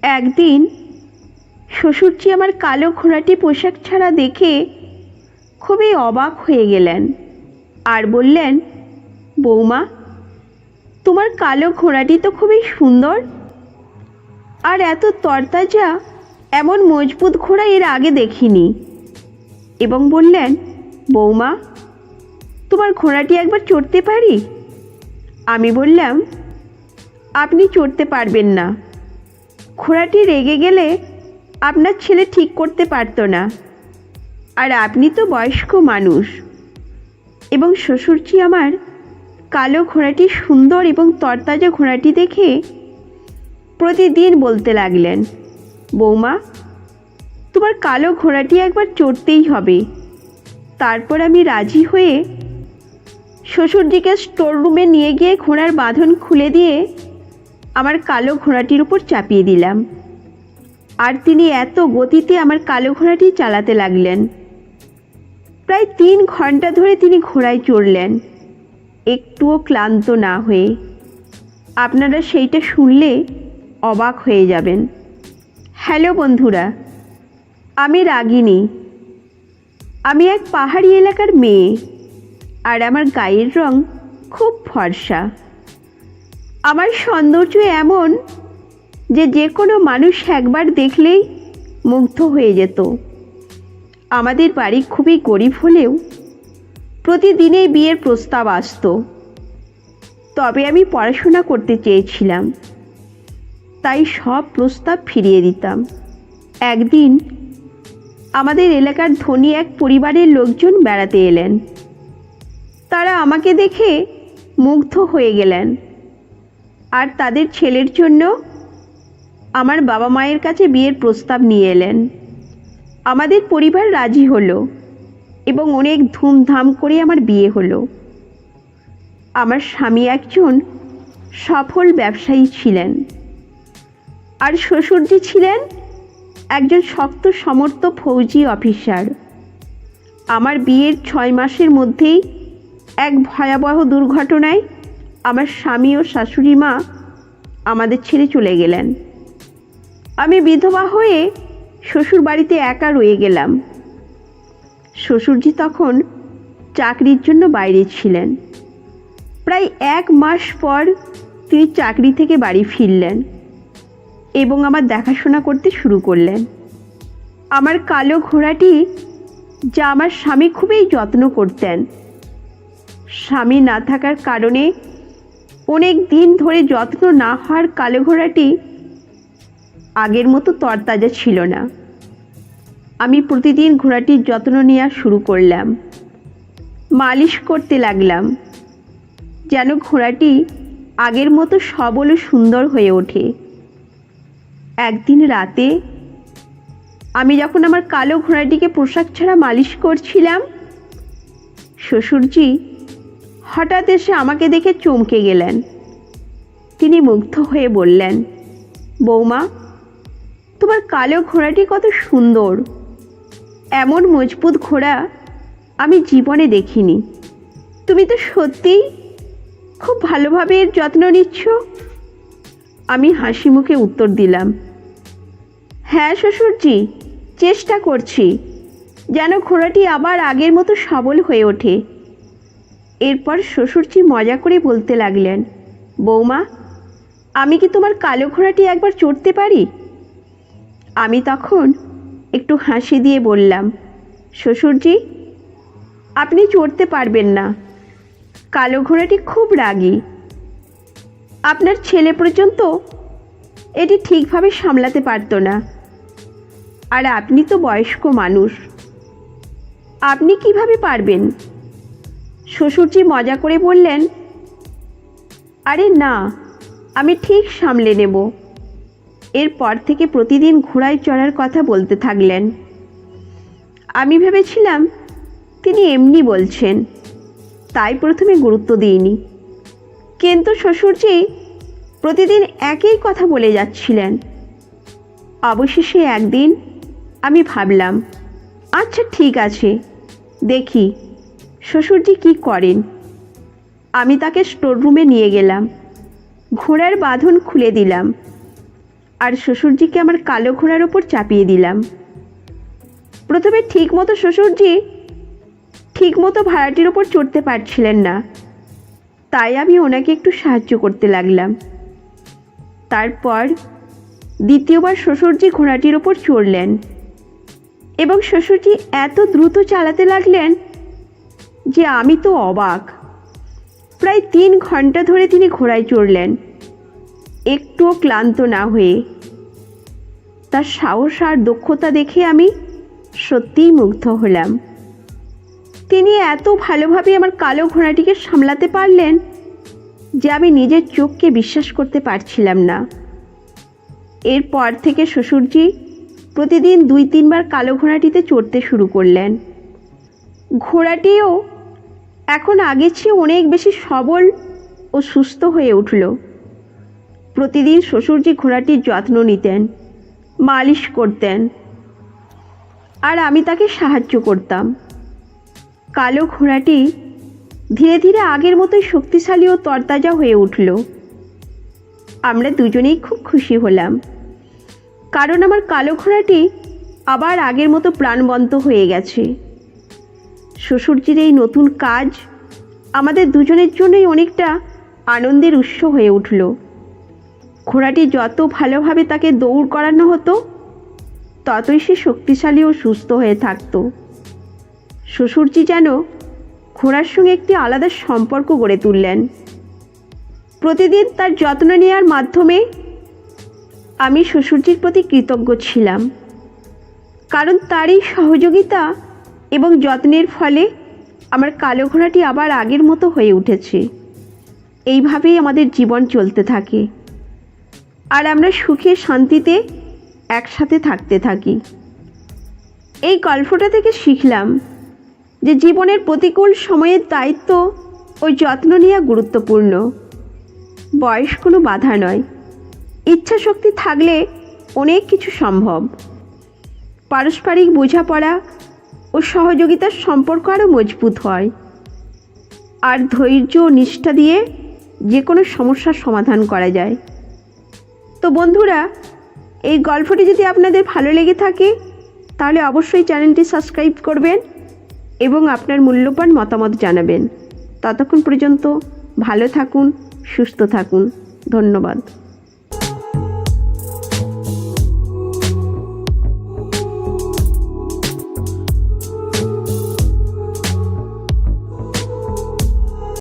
একদিন শ্বশুরজি আমার কালো ঘোড়াটি পোশাক ছাড়া দেখে খুবই অবাক হয়ে গেলেন আর বললেন, বৌমা, তোমার কালো ঘোড়াটি তো খুবই সুন্দর, আর এত তরতাজা এমন মজবুত ঘোড়া এর আগে দেখিনি। এবং বললেন, বৌমা, তোমার ঘোড়াটি একবার চড়তে পারি? আমি বললাম, আপনি চড়তে পারবেন না। ঘোড়াটি রেগে গেলে আপনার ছেলে ঠিক করতে পারত না, আর আপনি তো বয়স্ক মানুষ। এবং শ্বশুরজি আমার কালো ঘোড়াটি সুন্দর এবং তরতাজা ঘোড়াটি দেখে প্রতিদিন বলতে লাগলেন, বৌমা, তোমার কালো ঘোড়াটি একবার চড়তেই হবে। তারপর আমি রাজি হয়ে শ্বশুরজিকে স্টোর রুমে নিয়ে গিয়ে ঘোড়ার বাঁধন খুলে দিয়ে আমার কালো ঘোড়াটির উপর চাপিয়ে দিলাম। আর তিনি এত গতিতে আমার কালো ঘোড়াটি চালাতে লাগলেন। প্রায় 3 ঘন্টা ধরে তিনি ঘোড়ায় চড়লেন, একটুও ক্লান্ত না হয়ে। আপনারা সেইটা শুনলে অবাক হয়ে যাবেন। হ্যালো বন্ধুরা, আমি রাগিনী। আমি এক পাহাড়ি এলাকার মেয়ে, আর আমার গায়ের রং খুব ফর্সা। আমার সৌন্দর্য এমন যে কোনো মানুষ একবার দেখলেই মুগ্ধ হয়ে যেত। আমাদের বাড়ি খুবই গরিব হলেও প্রতিদিনেই বিয়ের প্রস্তাব আসতো। তবে আমি পড়াশোনা করতে চেয়েছিলাম, তাই সব প্রস্তাব ফিরিয়ে দিতাম। একদিন আমাদের এলাকার ধনী এক পরিবারের লোকজন বেড়াতে এলেন। তারা আমাকে দেখে মুগ্ধ হয়ে গেলেন, আর তাদের ছেলের জন্য আমার বাবা মায়ের কাছে বিয়ের প্রস্তাব নিয়ে এলেন। আমাদের পরিবার রাজি হলো এবং অনেক ধুমধাম করে আমার বিয়ে হলো। আমার স্বামী একজন সফল ব্যবসায়ী ছিলেন, আর শ্বশুরজি ছিলেন একজন শক্ত সমর্থ ফৌজি অফিসার। আমার বিয়ের 6 মাসের মধ্যেই এক ভয়াবহ দুর্ঘটনায় আমার স্বামী ও শাশুড়ি মা আমাদের ছেড়ে চলে গেলেন। আমি বিধবা হয়ে শ্বশুর বাড়িতে একা রয়ে গেলাম। শ্বশুরজি তখন চাকরির জন্য বাইরে ছিলেন। প্রায় 1 মাস পর তিনি চাকরি থেকে বাড়ি ফিরলেন এবং আমার দেখাশোনা করতে শুরু করলেন। আমার কালো ঘোড়াটি, যা আমার স্বামী খুবই যত্ন করতেন। স্বামী না থাকার কারণে অনেক দিন ধরে যত্ন না হওয়ার কালো ঘোড়াটি আগের মতো তরতাজা ছিল না। আমি প্রতিদিন ঘোড়াটির যত্ন নেওয়া শুরু করলাম, মালিশ করতে লাগলাম, যেন ঘোড়াটি আগের মতো সবল ও সুন্দর হয়ে ওঠে। একদিন রাতে আমি যখন আমার কালো ঘোড়াটিকে পোশাক ছাড়া মালিশ করছিলাম, শ্বশুরজি হঠাৎ এসে আমাকে দেখে চমকে গেলেন। তিনি মুগ্ধ হয়ে বললেন, বৌমা, তোমার কালো ঘোড়াটি কত সুন্দর। এমন মজবুত ঘোড়া আমি জীবনে দেখিনি। তুমি তো সত্যিই খুব ভালোভাবে এর যত্ন নিচ্ছ। আমি হাসি মুখে উত্তর দিলাম, হ্যাঁ শ্বশুরজি, চেষ্টা করছি যেন ঘোড়াটি আবার আগের মতো সবল হয়ে ওঠে। এরপর শ্বশুরজি মজা করে বলতে লাগলেন, বৌমা, আমি কি তোমার কালো ঘোড়াটি একবার চড়তে পারি? আমি তখন একটু হাসি দিয়ে বললাম, শ্বশুরজি, আপনি চড়তে পারবেন না। কালো ঘোড়াটি খুব রাগী। আপনার ছেলে পর্যন্ত এটি ঠিকভাবে সামলাতে পারত না, আর আপনি তো বয়স্ক মানুষ, আপনি কিভাবে পারবেন? শ্বশুরজি মজা করে বললেন, আরে না, আমি ঠিক সামলে নেব। এরপর থেকে প্রতিদিন ঘোড়ায় চড়ার কথা বলতে থাকলেন। আমি ভেবেছিলাম তিনি এমনি বলছেন, তাই প্রথমে গুরুত্ব দিইনি। কিন্তু শ্বশুরজি প্রতিদিন একই কথা বলে যাচ্ছিলেন। অবশেষে একদিন আমি ভাবলাম, আচ্ছা ঠিক আছে, দেখি শ্বশুরজি কি করেন। আমি তাকে স্টোর রুমে নিয়ে গেলাম, ঘোড়ার বাঁধন খুলে দিলাম, আর শ্বশুরজিকে আমার কালো ঘোড়ার ওপর চাপিয়ে দিলাম। প্রথমে ঠিকমতো ভাড়াটির ওপর চড়তে পারছিলেন না, তাই আমি ওনাকে একটু সাহায্য করতে লাগলাম। তারপর দ্বিতীয়বার শ্বশুরজি ঘোড়াটির ওপর চড়লেন এবং শ্বশুরজি এত দ্রুত চালাতে লাগলেন যে আমি তো অবাক। প্রায় 3 ঘন্টা ধরে তিনি ঘোড়ায় চড়লেন, একটুও ক্লান্ত না হয়ে। তার সাহস আর দক্ষতা দেখে আমি সত্যিই মুগ্ধ হলাম। তিনি এত ভালোভাবে আমার কালো ঘোড়াটিকে সামলাতে পারলেন যে আমি নিজের চোখকে বিশ্বাস করতে পারছিলাম না। এরপর থেকে শ্বশুরজি প্রতিদিন 2-3 বার কালো ঘোড়াটিতে চড়তে শুরু করলেন। ঘোড়াটিও এখন আগের চেয়ে অনেক বেশি সবল ও সুস্থ হয়ে উঠল। প্রতিদিন শ্বশুরজি ঘোড়াটির যত্ন নিতেন, মালিশ করতেন, আর আমি তাকে সাহায্য করতাম। কালো ঘোড়াটি ধীরে ধীরে আগের মতোই শক্তিশালী ও তরতাজা হয়ে উঠল। আমরা দুজনেই খুব খুশি হলাম, কারণ আমার কালো ঘোড়াটি আবার আগের মতো প্রাণবন্ত হয়ে গেছে। শ্বশুরজির এই নতুন কাজ আমাদের দুজনের জন্যই অনেকটা আনন্দের উৎস হয়ে উঠল। ঘোড়াটি যত ভালোভাবে তাকে দৌড় করানো হতো, ততই সে শক্তিশালী ও সুস্থ হয়ে থাকত। শ্বশুরজি যেন ঘোড়ার সঙ্গে একটি আলাদা সম্পর্ক গড়ে তুললেন। প্রতিদিন তার যত্ন নেওয়ার মাধ্যমে আমি শ্বশুরজির প্রতি কৃতজ্ঞ ছিলাম, কারণ তার এই সহযোগিতা এবং যত্নের ফলে আমার কালো ঘোড়াটি আবার আগের মতো হয়ে উঠেছে। এইভাবেই আমাদের জীবন চলতে থাকে, আর আমরা সুখে শান্তিতে একসাথে থাকতে থাকি। এই গল্পটা থেকে শিখলাম যে জীবনের প্রতিকূল সময়ের দায়িত্ব ও যত্ন নেওয়া গুরুত্বপূর্ণ। বয়স কোনো বাধা নয়, ইচ্ছা শক্তি থাকলে অনেক কিছু সম্ভব। পারস্পরিক বোঝাপড়া ও সহযোগিতার সম্পর্ক আরও মজবুত হয়, আর ধৈর্য ও নিষ্ঠা দিয়ে যে কোনো সমস্যার সমাধান করা যায়। তো বন্ধুরা, এই গল্পটি যদি আপনাদের ভালো লেগে থাকে তাহলে অবশ্যই চ্যানেলটি সাবস্ক্রাইব করবেন এবং আপনার মূল্যবান মতামত জানাবেন। ততক্ষণ পর্যন্ত ভালো থাকুন, সুস্থ থাকুন। ধন্যবাদ।